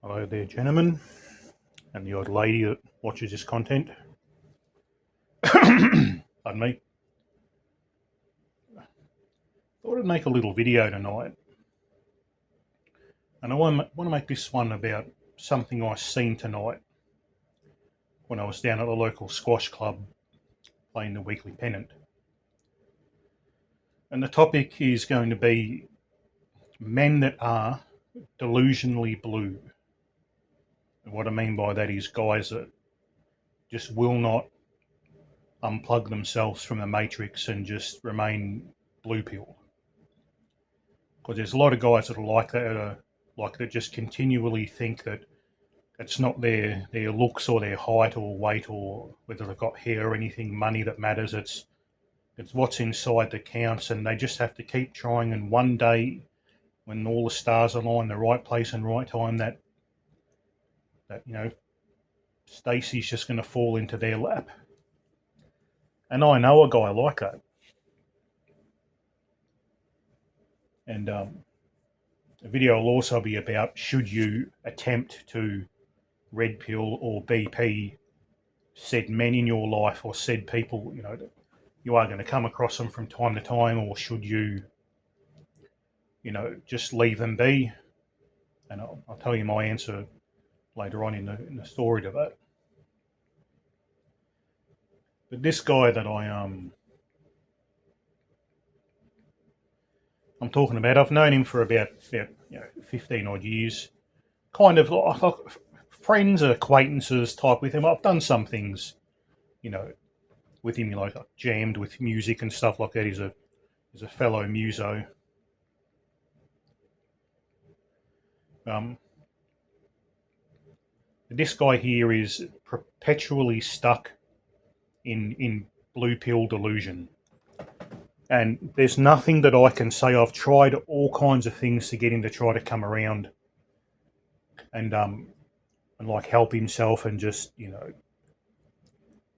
Hello there, gentlemen, and the odd lady that watches this content. Pardon me. Thought I'd make a little video tonight, and I want to make this one about something I seen tonight when I was down at the local squash club playing the weekly pennant. And the topic is going to be men that are delusionally blue. And what I mean by that is guys that just will not unplug themselves from the matrix and just remain blue pilled. Because there's a lot of guys that are like that, that just continually think that it's not their looks or their height or weight or whether they've got hair or anything, money that matters. It's what's inside that counts, and they just have to keep trying. And one day, when all the stars align, the right place and right time, that Stacey's just going to fall into their lap. And I know a guy like that. And the video will also be about, should you attempt to red pill or BP said men in your life, or said people, that you are going to come across them from time to time, or should you, just leave them be? And I'll tell you my answer later on in the story to that. But this guy that I'm talking about, I've known him for about 15 odd years, kind of like friends, acquaintances type with him. I've done some things, with him, like jammed with music and stuff like that. He's a fellow muso. This guy here is perpetually stuck in blue pill delusion. And there's nothing that I can say. I've tried all kinds of things to get him to try to come around and like help himself and just,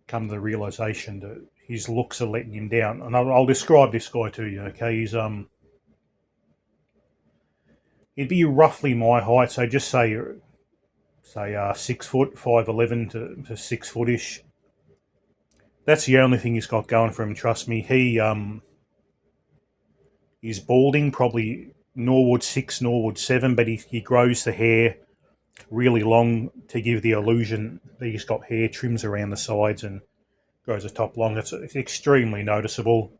come to the realization that his looks are letting him down. And I'll describe this guy to you, okay? He'd be roughly my height, so just say 6 foot, 5'11" to 6 footish. That's the only thing he's got going for him, trust me. He's balding, probably Norwood 6, Norwood 7, but he grows the hair really long to give the illusion that he's got hair, trims around the sides and grows the top long. It's extremely noticeable.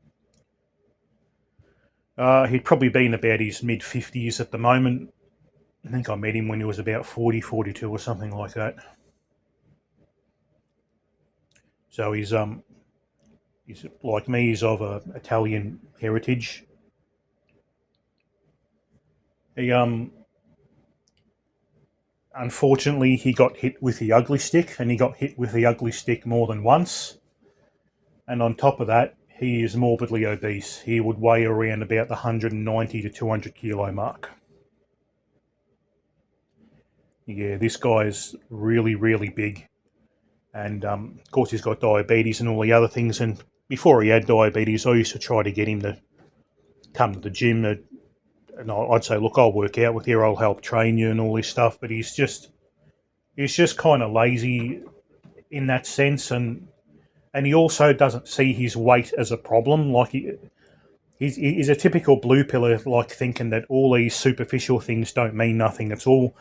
He'd probably be in about his mid-50s at the moment. I think I met him when he was about 40, 42 or something like that. So he's like me, he's of Italian heritage. He unfortunately he got hit with the ugly stick, and he got hit with the ugly stick more than once. And on top of that, he is morbidly obese. He would weigh around about the 190 to 200 kilo mark. Yeah, this guy is really, really big. And of course he's got diabetes and all the other things. And before he had diabetes, I used to try to get him to come to the gym. And I'd say, look, I'll work out with you, I'll help train you and all this stuff. But he's just kind of lazy in that sense. And he also doesn't see his weight as a problem. Like he's a typical blue pillar, like thinking that all these superficial things don't mean nothing. It's all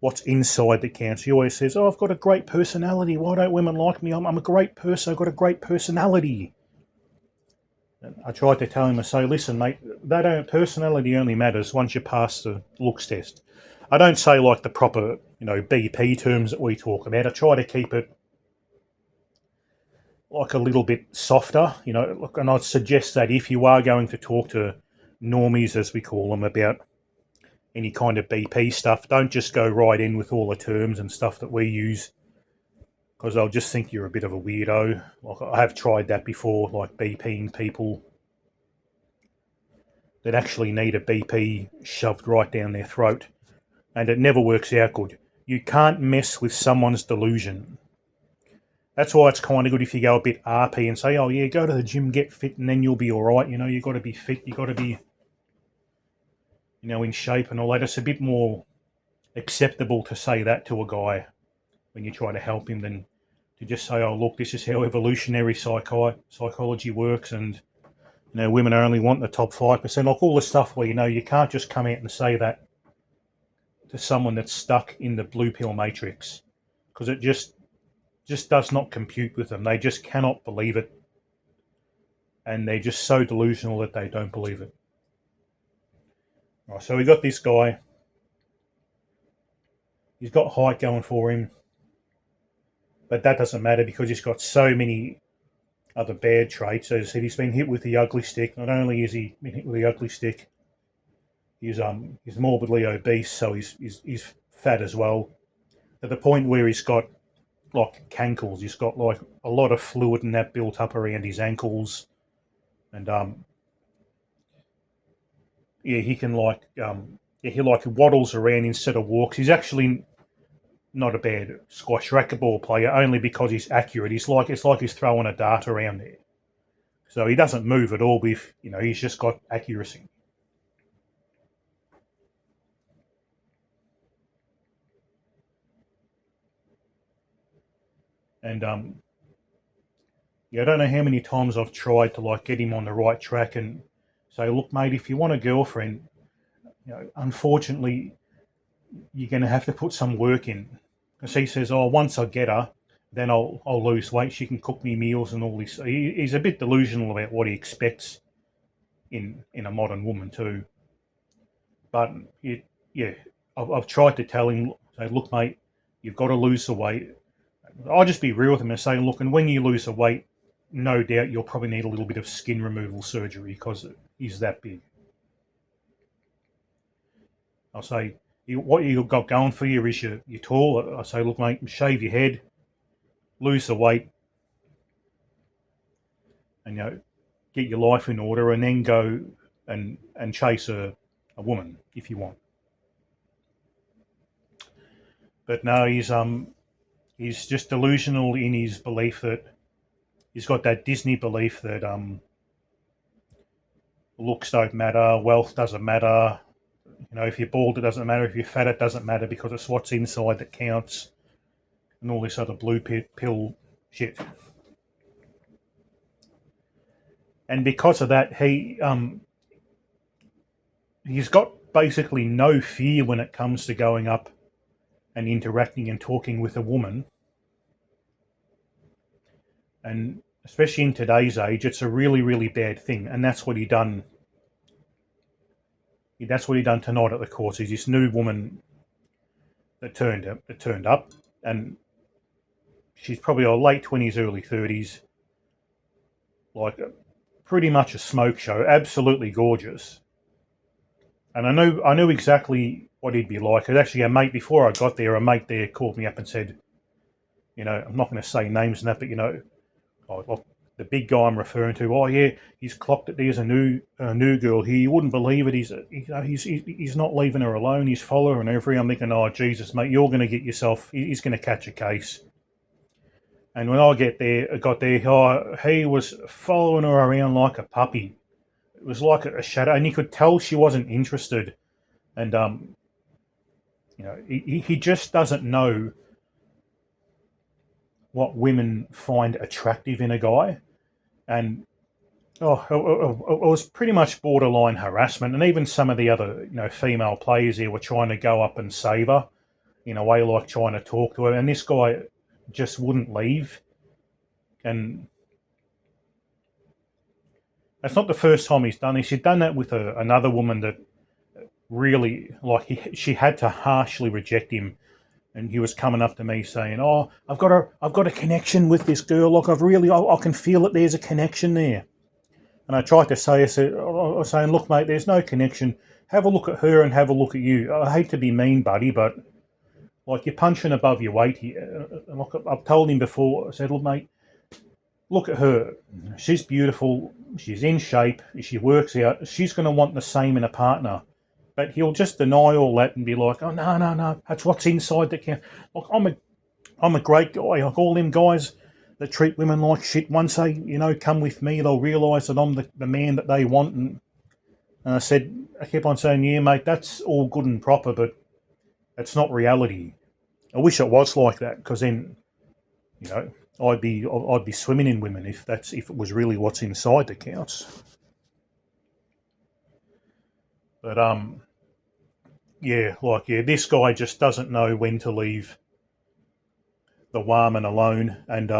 what's inside that counts. He always says, oh, I've got a great personality. Why don't women like me? I'm a great person. I've got a great personality. And I tried to tell him, I say, listen, mate, personality only matters once you pass the looks test. I don't say like the proper, BP terms that we talk about. I try to keep it like a little bit softer, look, and I'd suggest that if you are going to talk to normies, as we call them, about any kind of BP stuff, don't just go right in with all the terms and stuff that we use, because they'll just think you're a bit of a weirdo. Like, I have tried that before, like BPing people that actually need a BP shoved right down their throat, and it never works out good. You can't mess with someone's delusion. That's why it's kind of good if you go a bit RP and say, oh yeah, go to the gym, get fit, and then you'll be all right. You've got to be fit. You've got to be, in shape and all that. It's a bit more acceptable to say that to a guy when you try to help him than to just say, oh, look, this is how evolutionary psychology works, and women only want the top 5%, like all the stuff where you can't just come out and say that to someone that's stuck in the blue pill matrix, because it just does not compute with them. They just cannot believe it, and they're just so delusional that they don't believe it. Right, so we got this guy. He's got height going for him, but that doesn't matter because he's got so many other bad traits. As I said, he's been hit with the ugly stick. Not only is he been hit with the ugly stick, he's morbidly obese, so he's fat as well. At the point where he's got like cankles, he's got like a lot of fluid and that built up around his ankles, and he can he waddles around instead of walks. He's actually not a bad squash racquetball player, only because he's accurate. It's like he's throwing a dart around there. So he doesn't move at all. If he's just got accuracy. And I don't know how many times I've tried to get him on the right track and say, look, mate, if you want a girlfriend, unfortunately, you're going to have to put some work in. Because he says, oh, once I get her, then I'll lose weight. She can cook me meals and all this. He's a bit delusional about what he expects in a modern woman too. But I've tried to tell him, say, look, mate, you've got to lose the weight. I'll just be real with him and say, look, and when you lose the weight, no doubt you'll probably need a little bit of skin removal surgery because he's that big. I'll say, what you've got going for you is you're tall. I say, look, mate, shave your head, lose the weight, and get your life in order, and then go and chase a woman if you want. But no, he's just delusional in his belief that he's got that Disney belief that looks don't matter, wealth doesn't matter. If you're bald, it doesn't matter. If you're fat, it doesn't matter because it's what's inside that counts, and all this other blue pill shit. And because of that, he's got basically no fear when it comes to going up and interacting and talking with a woman. And especially in today's age, it's a really, really bad thing. And that's what he done. That's what he done tonight at the course. Is this new woman that turned up, and she's probably a late 20s, early 30s, like pretty much a smoke show, absolutely gorgeous. And I knew exactly what he'd be like. It actually, before I got there, a mate there called me up and said, I'm not going to say names and that, but the big guy I'm referring to, oh yeah, he's clocked that there's a new girl here. You wouldn't believe it. He's not leaving her alone. He's following her every. I'm thinking, oh Jesus, mate, you're going to get yourself. He's going to catch a case. And when I got there, he was following her around like a puppy. It was like a shadow, and you could tell she wasn't interested. And he just doesn't know what women find attractive in a guy. And it was pretty much borderline harassment. And even some of the other female players here were trying to go up and save her in a way, like trying to talk to her. And this guy just wouldn't leave. And that's not the first time he's done this. He'd done that with another woman that really, she had to harshly reject him. And he was coming up to me saying, "Oh, I've got a connection with this girl. Look, I can feel that there's a connection there." And I tried to say, I was saying, "Look, mate, there's no connection. Have a look at her and have a look at you. I hate to be mean, buddy, but you're punching above your weight here." Look, I've told him before. I said, "Look, mate, look at her. She's beautiful. She's in shape. She works out. She's going to want the same in a partner." But he'll just deny all that and be like, "Oh no, that's what's inside that count." Look, I'm a great guy. Like all them guys that treat women like shit. Once they come with me, they'll realise that I'm the man that they want. And I kept on saying, "Yeah, mate, that's all good and proper, but It's not reality. I wish it was like that, because then, you know, I'd be swimming in women if it was really what's inside that counts. But yeah, this guy just doesn't know when to leave the Warman alone, and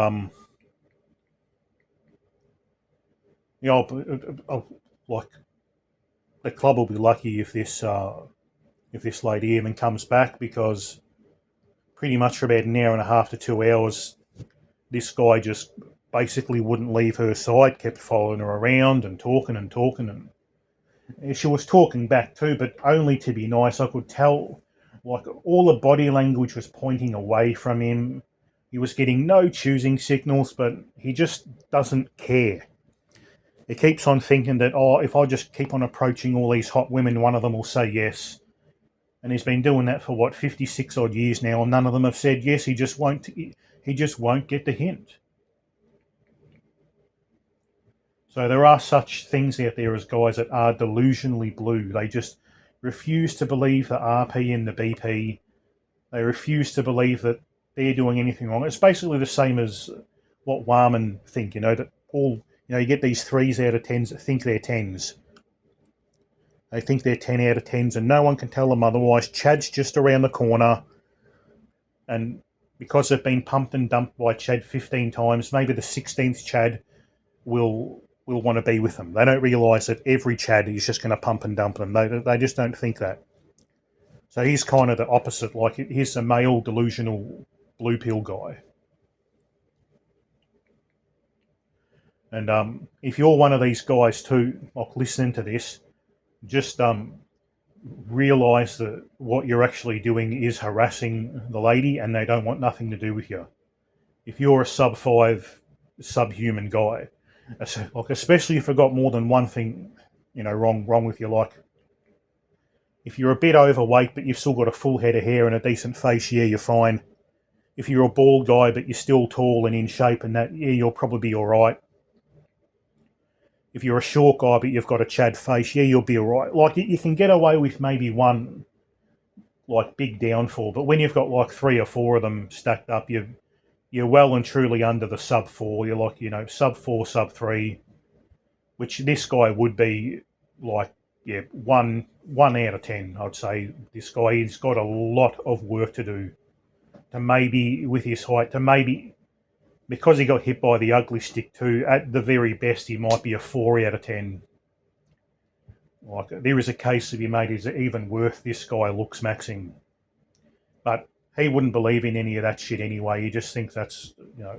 you know, like the club will be lucky if this lady even comes back, because pretty much for about an hour and a half to 2 hours, this guy just basically wouldn't leave her side, kept following her around and talking and talking, and she was talking back too, but only to be nice. I could tell, like, all the body language was pointing away from him. He was getting no choosing signals, but he just doesn't care. He keeps on thinking that, oh, if I just keep on approaching all these hot women, one of them will say yes. And he's been doing that for what, 56 odd years now, and none of them have said yes. He just won't. He just won't get the hint. So there are such things out there as guys that are delusionally blue. They just refuse to believe the RP and the BP. They refuse to believe that they're doing anything wrong. It's basically the same as what Warman think, that you get these 3s out of 10s that think they're 10s. They think they're 10 out of 10s, and no one can tell them otherwise. Chad's just around the corner, and because they've been pumped and dumped by Chad 15 times, maybe the 16th Chad will want to be with them. They don't realise that every Chad is just going to pump and dump them. They just don't think that. So he's kind of the opposite. Like, he's a male delusional blue pill guy. And if you're one of these guys too, like listening to this, just realise that what you're actually doing is harassing the lady, and they don't want nothing to do with you. If you're a sub-5 subhuman guy, like, especially if you've got more than one thing, wrong with you, like if you're a bit overweight but you've still got a full head of hair and a decent face, yeah, you're fine. If you're a bald guy but you're still tall and in shape and that, yeah, you'll probably be all right. If you're a short guy but you've got a Chad face, yeah, you'll be all right. Like, you can get away with maybe one, like, big downfall, but when you've got like 3 or 4 of them stacked up, you're well and truly under the sub-4. You're like, sub-4, sub-3, which this guy would be, like, yeah, one out of 10. I'd say this guy, he's got a lot of work to do to maybe, with his height, to maybe, because he got hit by the ugly stick too, at the very best, he might be a 4 out of 10. Like, there is a case to be made, is it even worth this guy looks maxing? But he wouldn't believe in any of that shit anyway. He just thinks that's, a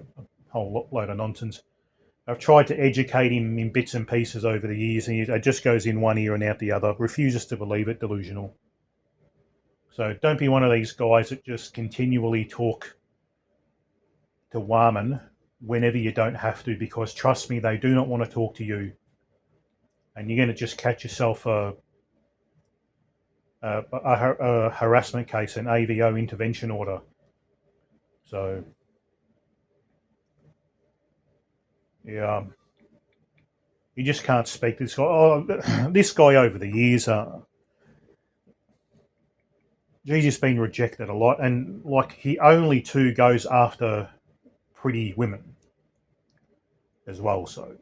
whole load of nonsense. I've tried to educate him in bits and pieces over the years, and it just goes in one ear and out the other. Refuses to believe it, delusional. So don't be one of these guys that just continually talk to Warman whenever you don't have to, because trust me, they do not want to talk to you. And you're going to just catch yourself a harassment case, an AVO intervention order. So, yeah, you just can't speak to this guy. Oh, this guy over the years, he's just been rejected a lot, and like, he only too goes after pretty women as well. So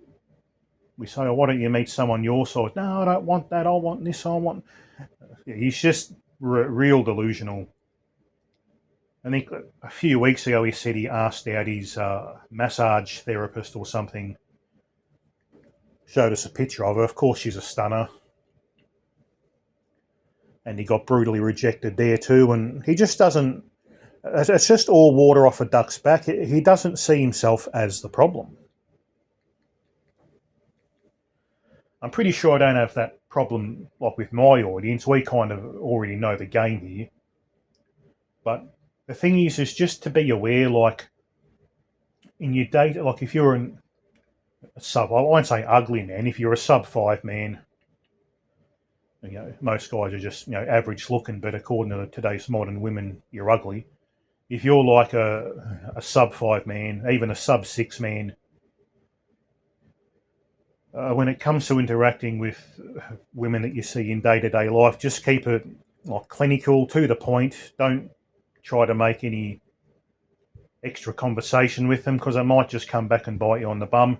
we say, oh, why don't you meet someone your size? No, I don't want that. I want this. I want. Yeah, he's just real delusional. I think a few weeks ago he said he asked out his massage therapist or something. Showed us a picture of her. Of course, she's a stunner. And he got brutally rejected there too. And he just doesn't. It's just all water off a duck's back. He doesn't see himself as the problem. I'm pretty sure I don't have that problem, like, with my audience. We kind of already know the game here. But the thing is just to be aware, like, in your date, like, if you're a sub, I won't say ugly man, if you're a sub-5 man, most guys are just, average looking, but according to today's modern women, you're ugly. If you're like a sub-5 man, even a sub-6 man, when it comes to interacting with women that you see in day-to-day life, just keep it like clinical, to the point. Don't try to make any extra conversation with them because they might just come back and bite you on the bum.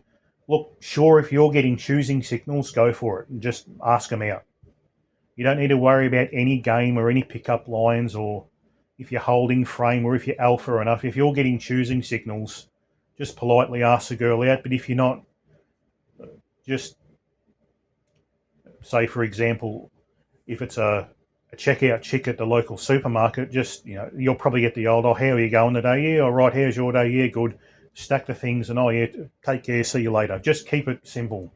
Look, sure, if you're getting choosing signals, go for it and just ask them out. You don't need to worry about any game or any pickup lines or if you're holding frame or if you're alpha enough. If you're getting choosing signals, just politely ask the girl out. But if you're not, just say, for example, if it's a checkout chick at the local supermarket, just, you'll probably get the old, oh, how are you going today? Yeah, all right, how's your day? Yeah, good. Stack the things and, oh, yeah, take care, see you later. Just keep it simple.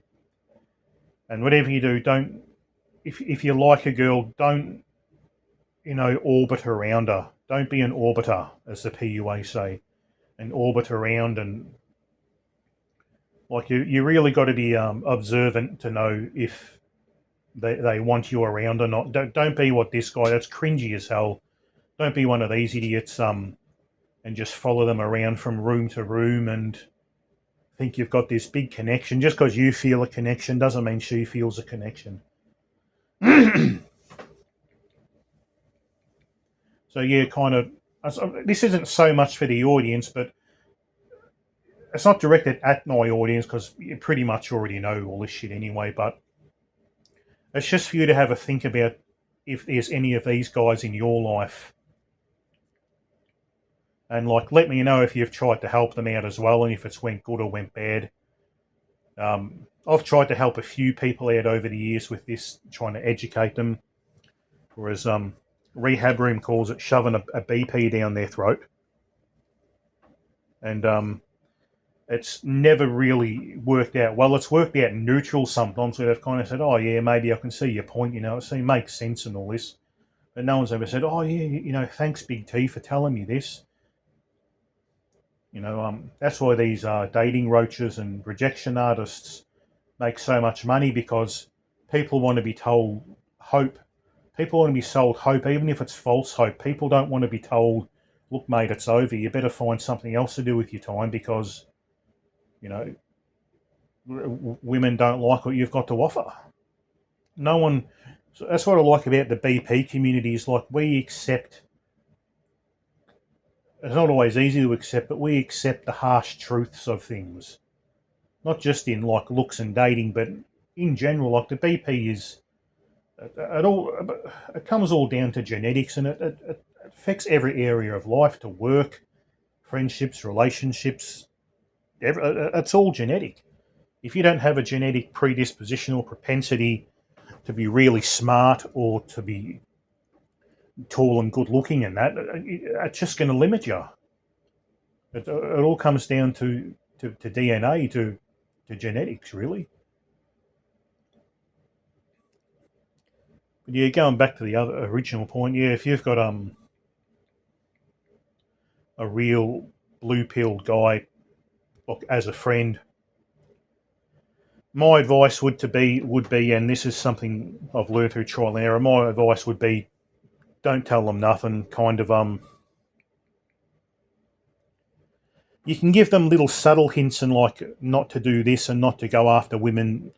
And whatever you do, don't, if you like a girl, don't, orbit around her. Don't be an orbiter, as the PUA say, and orbit around and like you really got to be observant to know if they want you around or not. Don't be what this guy. That's cringy as hell. Don't be one of these idiots and just follow them around from room to room and think you've got this big connection. Just because you feel a connection doesn't mean she feels a connection. So yeah, kind of. This isn't so much for the audience, but it's not directed at my audience because you pretty much already know all this shit anyway. But it's just for you to have a think about if there's any of these guys in your life, and like let me know if you've tried to help them out as well, and if it's went good or went bad. I've tried to help a few people out over the years with this, trying to educate them. Whereas Rehab Room calls it shoving a BP down their throat, and it's never really worked out well. It's worked out neutral sometimes where they've kind of said, "Oh yeah, maybe I can see your point. It makes sense and all this." But no one's ever said, "Oh yeah, thanks Big T for telling me this." That's why these dating roaches and rejection artists make so much money because people want to be told hope. People want to be sold hope, even if it's false hope. People don't want to be told, "Look, mate, it's over. You better find something else to do with your time because you know women don't like what you've got to offer." No one. So that's what I like about the BP community is like we accept. It's not always easy to accept, but we accept the harsh truths of things, not just in like looks and dating, but in general. Like the BP is, it all it comes all down to genetics, and it affects every area of life, to work, friendships, relationships. It's all genetic. If you don't have a genetic predisposition or propensity to be really smart or to be tall and good looking, and that it's just going to limit you. It all comes down to DNA, to genetics, really. But yeah, going back to the other original point, yeah, if you've got a real blue pilled guy, look, as a friend, my advice would be, and this is something I've learned through trial and error. My advice would be, don't tell them nothing. Kind of you can give them little subtle hints and like not to do this and not to go after women.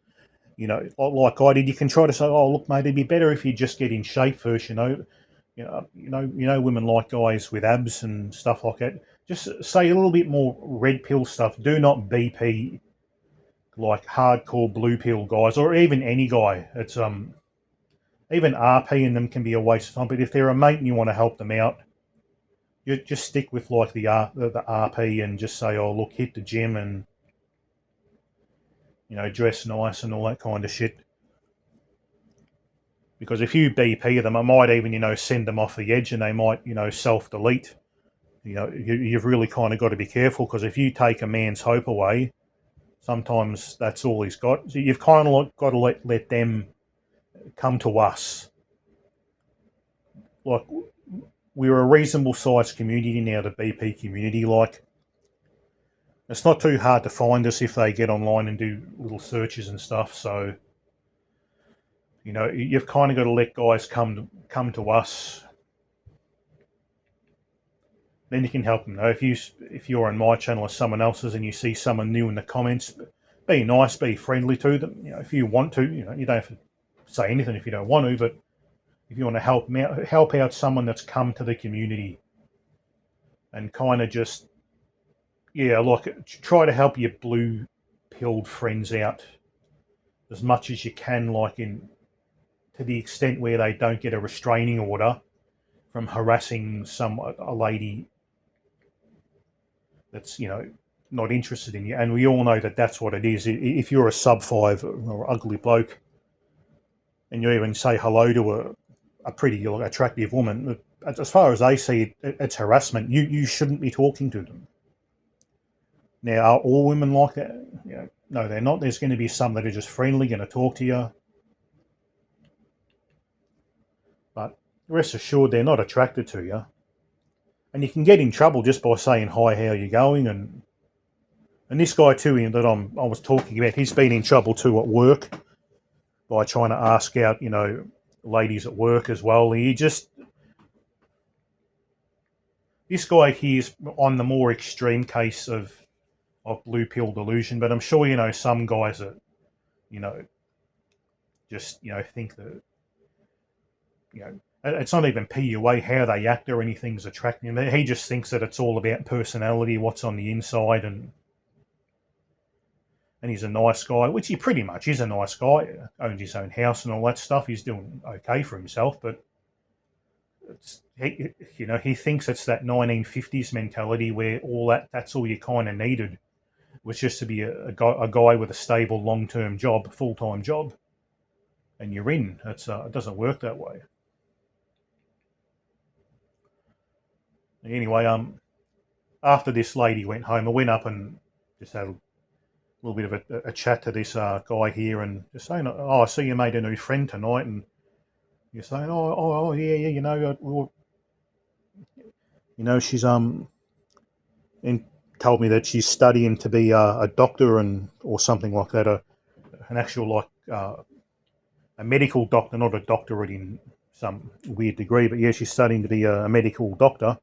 Like I did. You can try to say, "Oh, look, mate, it'd be better if you just get in shape first." Women like guys with abs and stuff like that. Just say a little bit more red pill stuff. Do not BP like hardcore blue pill guys, or even any guy. It's even RP in them can be a waste of time. But if they're a mate and you want to help them out, you just stick with like the RP and just say, "Oh, look, hit the gym and dress nice and all that kind of shit." Because if you BP them, I might even send them off the edge, and they might self delete. You've really kind of got to be careful because if you take a man's hope away, sometimes that's all he's got. So you've kind of got to let them come to us. Like we're a reasonable sized community now, the BP community. Like it's not too hard to find us if they get online and do little searches and stuff. So you've kind of got to let guys come to us. Then you can help them. If you're on my channel or someone else's and you see someone new in the comments, be nice, be friendly to them. If you want to, you don't have to say anything if you don't want to. But if you want to help out someone that's come to the community and kind of just, yeah, like try to help your blue pilled friends out as much as you can, like in to the extent where they don't get a restraining order from harassing a lady that's not interested in you. And we all know that that's what it is. If you're a sub five or ugly bloke, and you even say hello to a pretty attractive woman, as far as they see it, it's harassment. You shouldn't be talking to them. Now, are all women like that? No, they're not. There's going to be some that are just friendly, going to talk to you, but rest assured they're not attracted to you. And you can get in trouble just by saying hi, how are you going, and this guy too that I was talking about, he's been in trouble too at work by trying to ask out, ladies at work as well. This guy here's on the more extreme case of blue pill delusion, but I'm sure some guys that you know just think that it's not even PUA how they act or anything's attracting him. He just thinks that it's all about personality, what's on the inside, and he's a nice guy, which he pretty much is a nice guy. Owns his own house and all that stuff. He's doing okay for himself, but he thinks it's that 1950s mentality where that's all you kind of needed was just to be a guy with a stable long-term job, full-time job, and you're in. It doesn't work that way. Anyway, after this lady went home, I went up and just had a little bit of a chat to this guy here, and just saying, "Oh, I see you made a new friend tonight," and you're saying, "Oh, yeah, yeah, she's and told me that she's studying to be a doctor and or something like that, an actual a medical doctor, not a doctorate in some weird degree, but yeah, she's studying to be a medical doctor."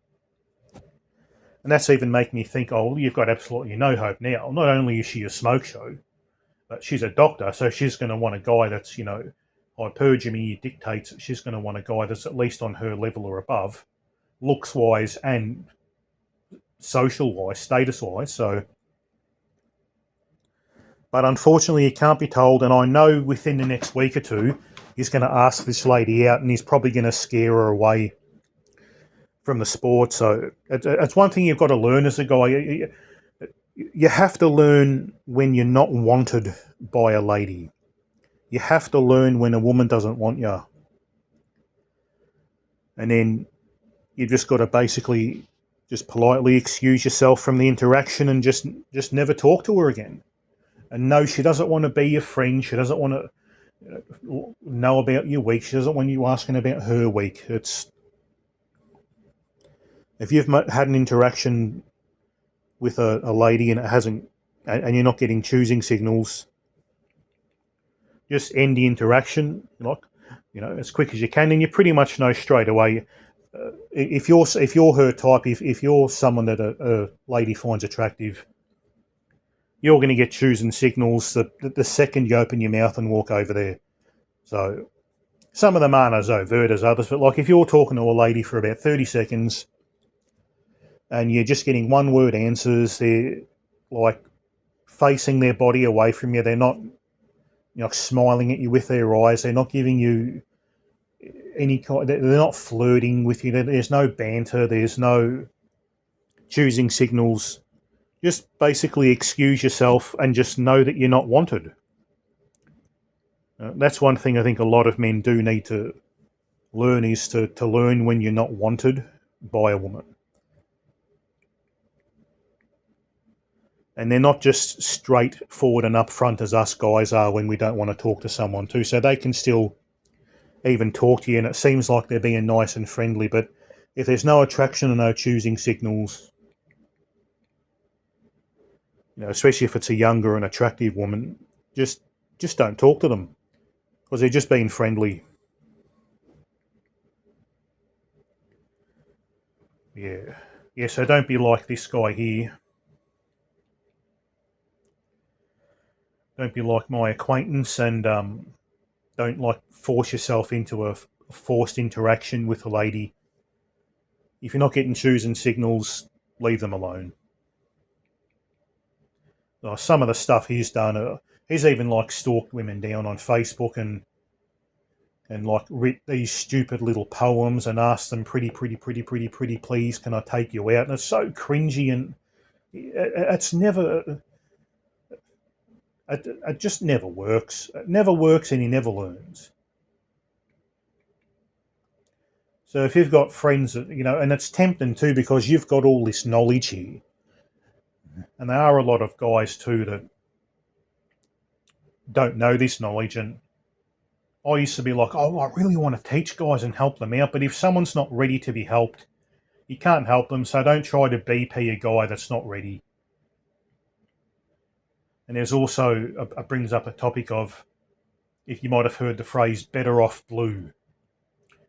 And that's even making me think, oh, well, you've got absolutely no hope now. Not only is she a smoke show, but she's a doctor, so she's going to want a guy that's, hypergamy dictates that she's going to want a guy that's at least on her level or above, looks wise and social wise, status wise. So, but unfortunately, he can't be told. And I know within the next week or two, he's going to ask this lady out, and he's probably going to scare her away from the sport. So it's one thing you've got to learn as a guy. You have to learn when you're not wanted by a lady. You have to learn when a woman doesn't want you. And then you just got to basically just politely excuse yourself from the interaction and just never talk to her again. And no, she doesn't want to be your friend. She doesn't want to know about your week. She doesn't want you asking about her week. It's if you've had an interaction with a lady and it hasn't, and you're not getting choosing signals, just end the interaction, as quick as you can, and you pretty much know straight away if you're her type, if you're someone that a lady finds attractive, you're going to get choosing signals the second you open your mouth and walk over there. So some of them aren't as overt as others, but like if you're talking to a lady for about 30 seconds and you're just getting one word answers, they're like facing their body away from you. They're not smiling at you with their eyes. They're not giving you any kind. They're not flirting with you. There's no banter. There's no choosing signals. Just basically excuse yourself and just know that you're not wanted. That's one thing I think a lot of men do need to learn is to learn when you're not wanted by a woman. And they're not just straightforward and upfront as us guys are when we don't want to talk to someone too. So they can still even talk to you and it seems like they're being nice and friendly. But if there's no attraction and no choosing signals, especially if it's a younger and attractive woman, just don't talk to them because they're just being friendly. Yeah. Yeah, so don't be like this guy here. Don't be like my acquaintance and don't force yourself into a forced interaction with a lady. If you're not getting choosing signals, leave them alone. Some of the stuff he's done, he's even like stalked women down on Facebook and like writ these stupid little poems and asked them, pretty, please, can I take you out? And it's so cringy, and it's never, it just never works. It never works, and he never learns. So if you've got friends that, and it's tempting too, because you've got all this knowledge here, and there are a lot of guys too that don't know this knowledge. And I used to be like, oh, I really want to teach guys and help them out, but if someone's not ready to be helped, you can't help them. So don't try to BP a guy that's not ready. And there's also, it brings up a topic of, if you might have heard the phrase, better off blue,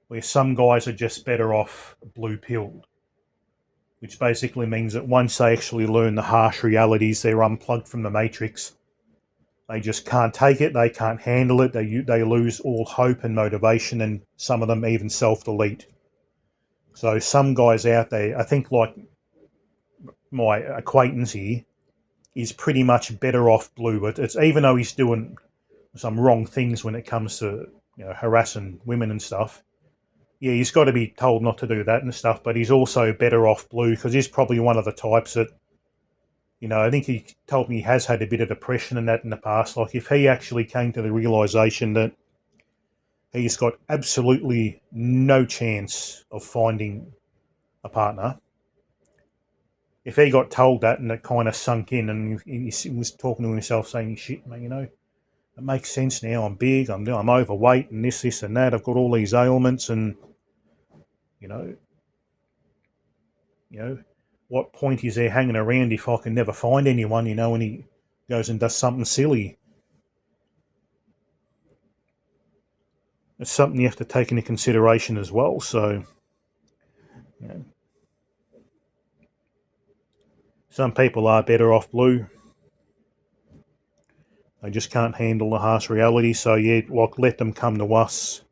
where some guys are just better off blue pilled, which basically means that once they actually learn the harsh realities, they're unplugged from the matrix. They just can't take it. They can't handle it. They lose all hope and motivation, and some of them even self-delete. So some guys out there, I think like my acquaintance here, is pretty much better off blue. It's even though he's doing some wrong things when it comes to harassing women and stuff. Yeah, he's got to be told not to do that and stuff. But he's also better off blue because he's probably one of the types that, I think he told me he has had a bit of depression and that in the past. Like if he actually came to the realization that he's got absolutely no chance of finding a partner, if he got told that and it kind of sunk in and he was talking to himself saying, shit, man, it makes sense now. I'm big, I'm overweight and this and that. I've got all these ailments and, you know, what point is there hanging around if I can never find anyone, and he goes and does something silly. It's something you have to take into consideration as well. So, some people are better off blue. They just can't handle the harsh reality. So, yeah, like let them come to us.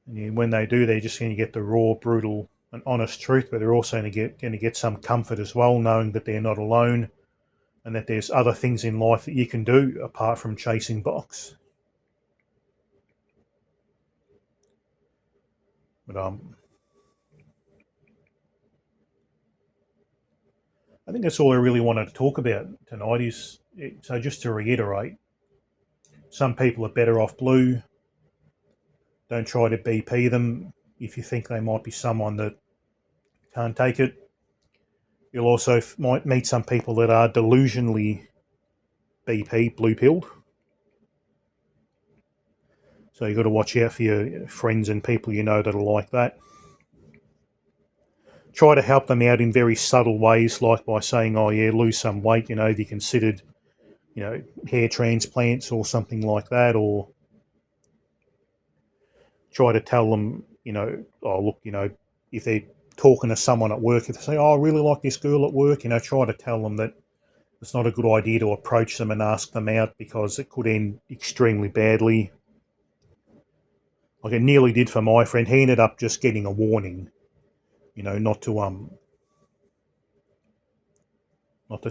And when they do, they're just going to get the raw, brutal, and honest truth, but they're also going to get some comfort as well, knowing that they're not alone and that there's other things in life that you can do apart from chasing box. But I think that's all I really wanted to talk about tonight. So just to reiterate, some people are better off blue. Don't try to BP them if you think they might be someone that can't take it. You'll also might meet some people that are delusionally BP, blue pilled. So you've got to watch out for your friends and people that are like that. Try to help them out in very subtle ways, like by saying, oh yeah, lose some weight, have you considered, hair transplants or something like that, or try to tell them, oh look, if they're talking to someone at work, if they say, oh, I really like this girl at work, try to tell them that it's not a good idea to approach them and ask them out because it could end extremely badly. Like it nearly did for my friend. He ended up just getting a warning, not to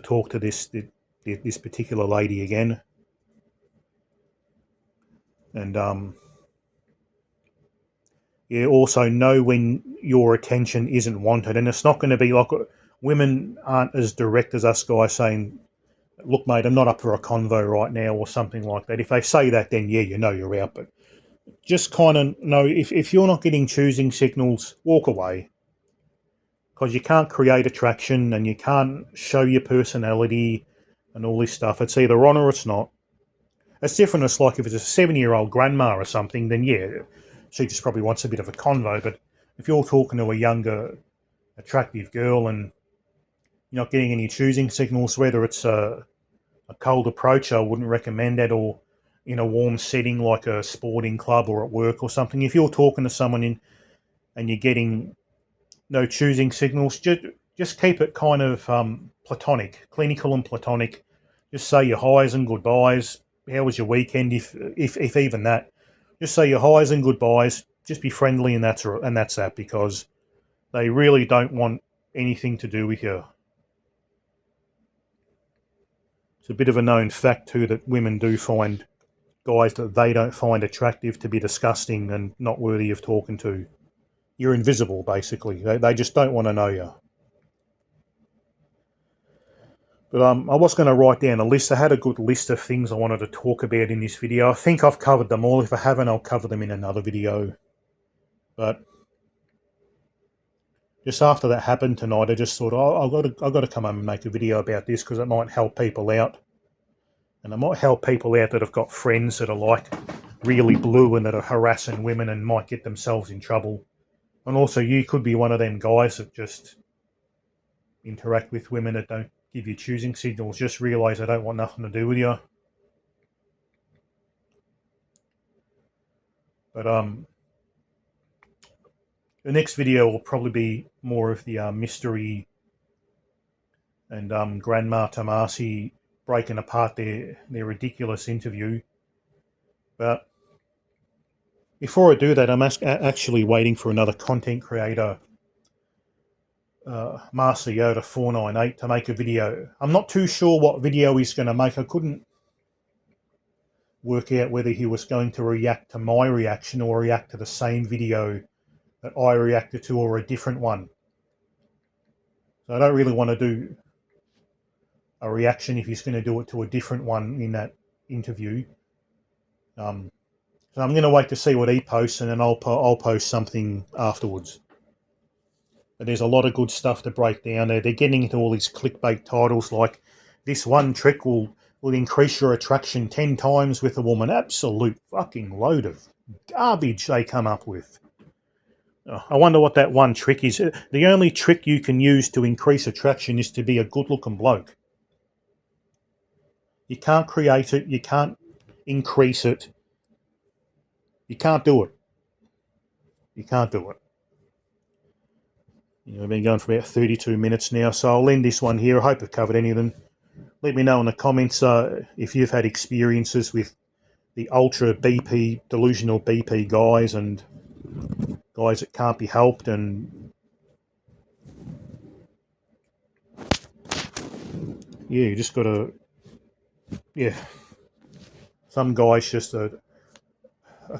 talk to this particular lady again. And yeah, also know when your attention isn't wanted, and it's not going to be like women aren't as direct as us guys saying, "Look, mate, I'm not up for a convo right now," or something like that. If they say that, then yeah, you're out. But just kind of know if you're not getting choosing signals, walk away. Because you can't create attraction and you can't show your personality and all this stuff. It's either on or it's not. It's different. It's like if it's a 70-year-old grandma or something, then yeah, she just probably wants a bit of a convo. But if you're talking to a younger, attractive girl and you're not getting any choosing signals, whether it's a cold approach, I wouldn't recommend that, or in a warm setting like a sporting club or at work or something. If you're talking to someone and you're getting no choosing signals, just keep it kind of platonic, clinical and platonic. Just say your highs and goodbyes. How was your weekend? If even that, just say your highs and goodbyes. Just be friendly, and that's that, because they really don't want anything to do with you. It's a bit of a known fact too that women do find guys that they don't find attractive to be disgusting and not worthy of talking to. You're invisible, basically. They just don't want to know you. But I was going to write down a list. I had a good list of things I wanted to talk about in this video. I think I've covered them all. If I haven't, I'll cover them in another video. But just after that happened tonight, I just thought, I've got to come home and make a video about this, because it might help people out. And it might help people out that have got friends that are like really blue and that are harassing women and might get themselves in trouble. And also, you could be one of them guys that just interact with women that don't give you choosing signals. Just realise they don't want nothing to do with you. But the next video will probably be more of the mystery and Grandma Tomasi breaking apart their ridiculous interview. But before I do that, I'm actually waiting for another content creator, Master Yoda 498, to make a video. I'm not too sure what video he's going to make. I couldn't work out whether he was going to react to my reaction or react to the same video that I reacted to, or a different one. So I don't really want to do a reaction if he's going to do it to a different one in that interview. So I'm going to wait to see what he posts, and then I'll post something afterwards. But there's a lot of good stuff to break down there. They're getting into all these clickbait titles like, this one trick will increase your attraction 10 times with a woman. Absolute fucking load of garbage they come up with. I wonder what that one trick is. The only trick you can use to increase attraction is to be a good-looking bloke. You can't create it. You can't increase it. You can't do it. You can't do it. I've been going for about 32 minutes now, so I'll end this one here. I hope I've covered any of them. Let me know in the comments if you've had experiences with the ultra BP, delusional BP guys, and guys that can't be helped. And yeah, you just got to, yeah. Some guys just, I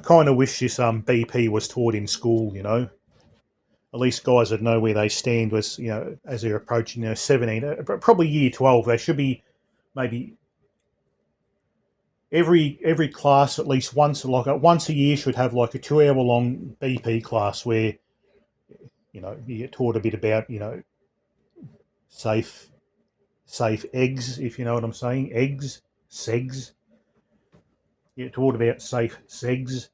kind of wish this BP was taught in school, At least guys would know where they stand was, as they're approaching 17, probably year 12. They should be maybe every class at least once a year should have like a 2 hour long BP class where you get taught a bit about safe eggs, if you know what I'm saying, segs. You get taught about safe segs,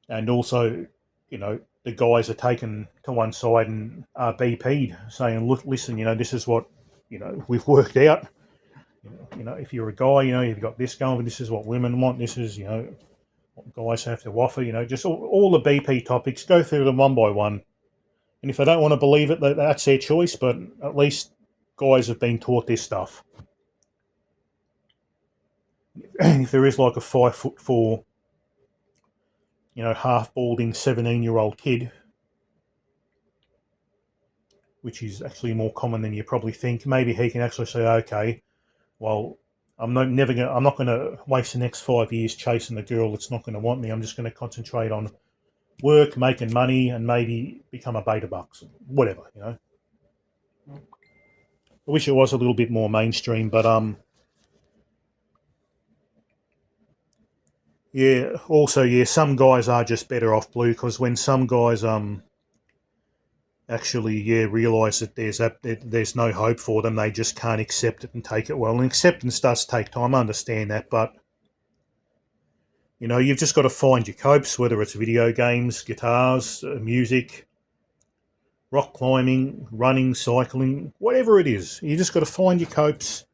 and also the guys are taken to one side and are BP'd, saying, look, listen, this is what we've worked out. If you're a guy, you've got this going, this is what women want, this is, what guys have to offer, just all the BP topics, go through them one by one. And if they don't want to believe it, that's their choice, but at least guys have been taught this stuff. And if there is like a 5'4", half-balding 17-year-old kid, which is actually more common than you probably think, maybe he can actually say, okay, well, I'm not going to waste the next 5 years chasing a girl that's not going to want me. I'm just going to concentrate on work, making money, and maybe become a beta bucks, whatever, I wish it was a little bit more mainstream, but yeah. Also, yeah, some guys are just better off blue, because when some guys actually realise that there's no hope for them, they just can't accept it and take it well. And acceptance does take time. I understand that, but you've just got to find your copes, whether it's video games, guitars, music, rock climbing, running, cycling, whatever it is. You just got to find your copes,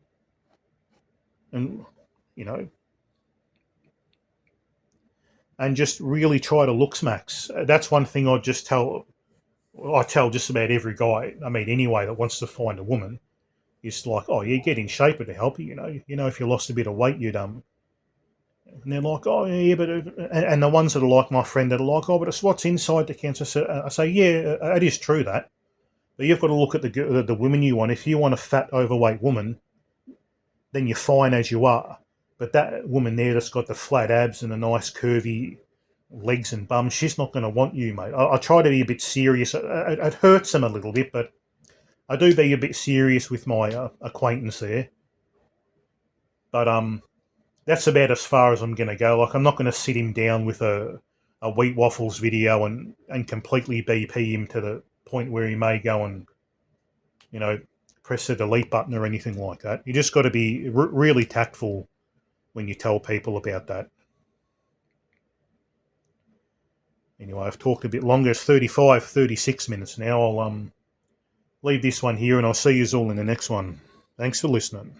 and and just really try to look smacks. That's one thing I tell just about every guy I meet anyway that wants to find a woman. is like, oh, you get in shape to help you. If you lost a bit of weight, you'd And they're like, oh yeah, but and the ones that are like my friend that are like, oh, but it's what's inside the cancer. So I say, yeah, it is true that, but you've got to look at the women you want. If you want a fat, overweight woman, then you're fine as you are. But that woman there that's got the flat abs and the nice curvy legs and bum, she's not going to want you, mate. I try to be a bit serious. It hurts them a little bit, but I do be a bit serious with my acquaintance there. But that's about as far as I'm going to go. Like, I'm not going to sit him down with a wheat waffles video and completely BP him to the point where he may go and, you know, press the delete button or anything like that. You just got to be really tactful when you tell people about that. Anyway, I've talked a bit longer. It's 36 minutes now. I'll leave this one here, and I'll see you all in the next one. Thanks for listening.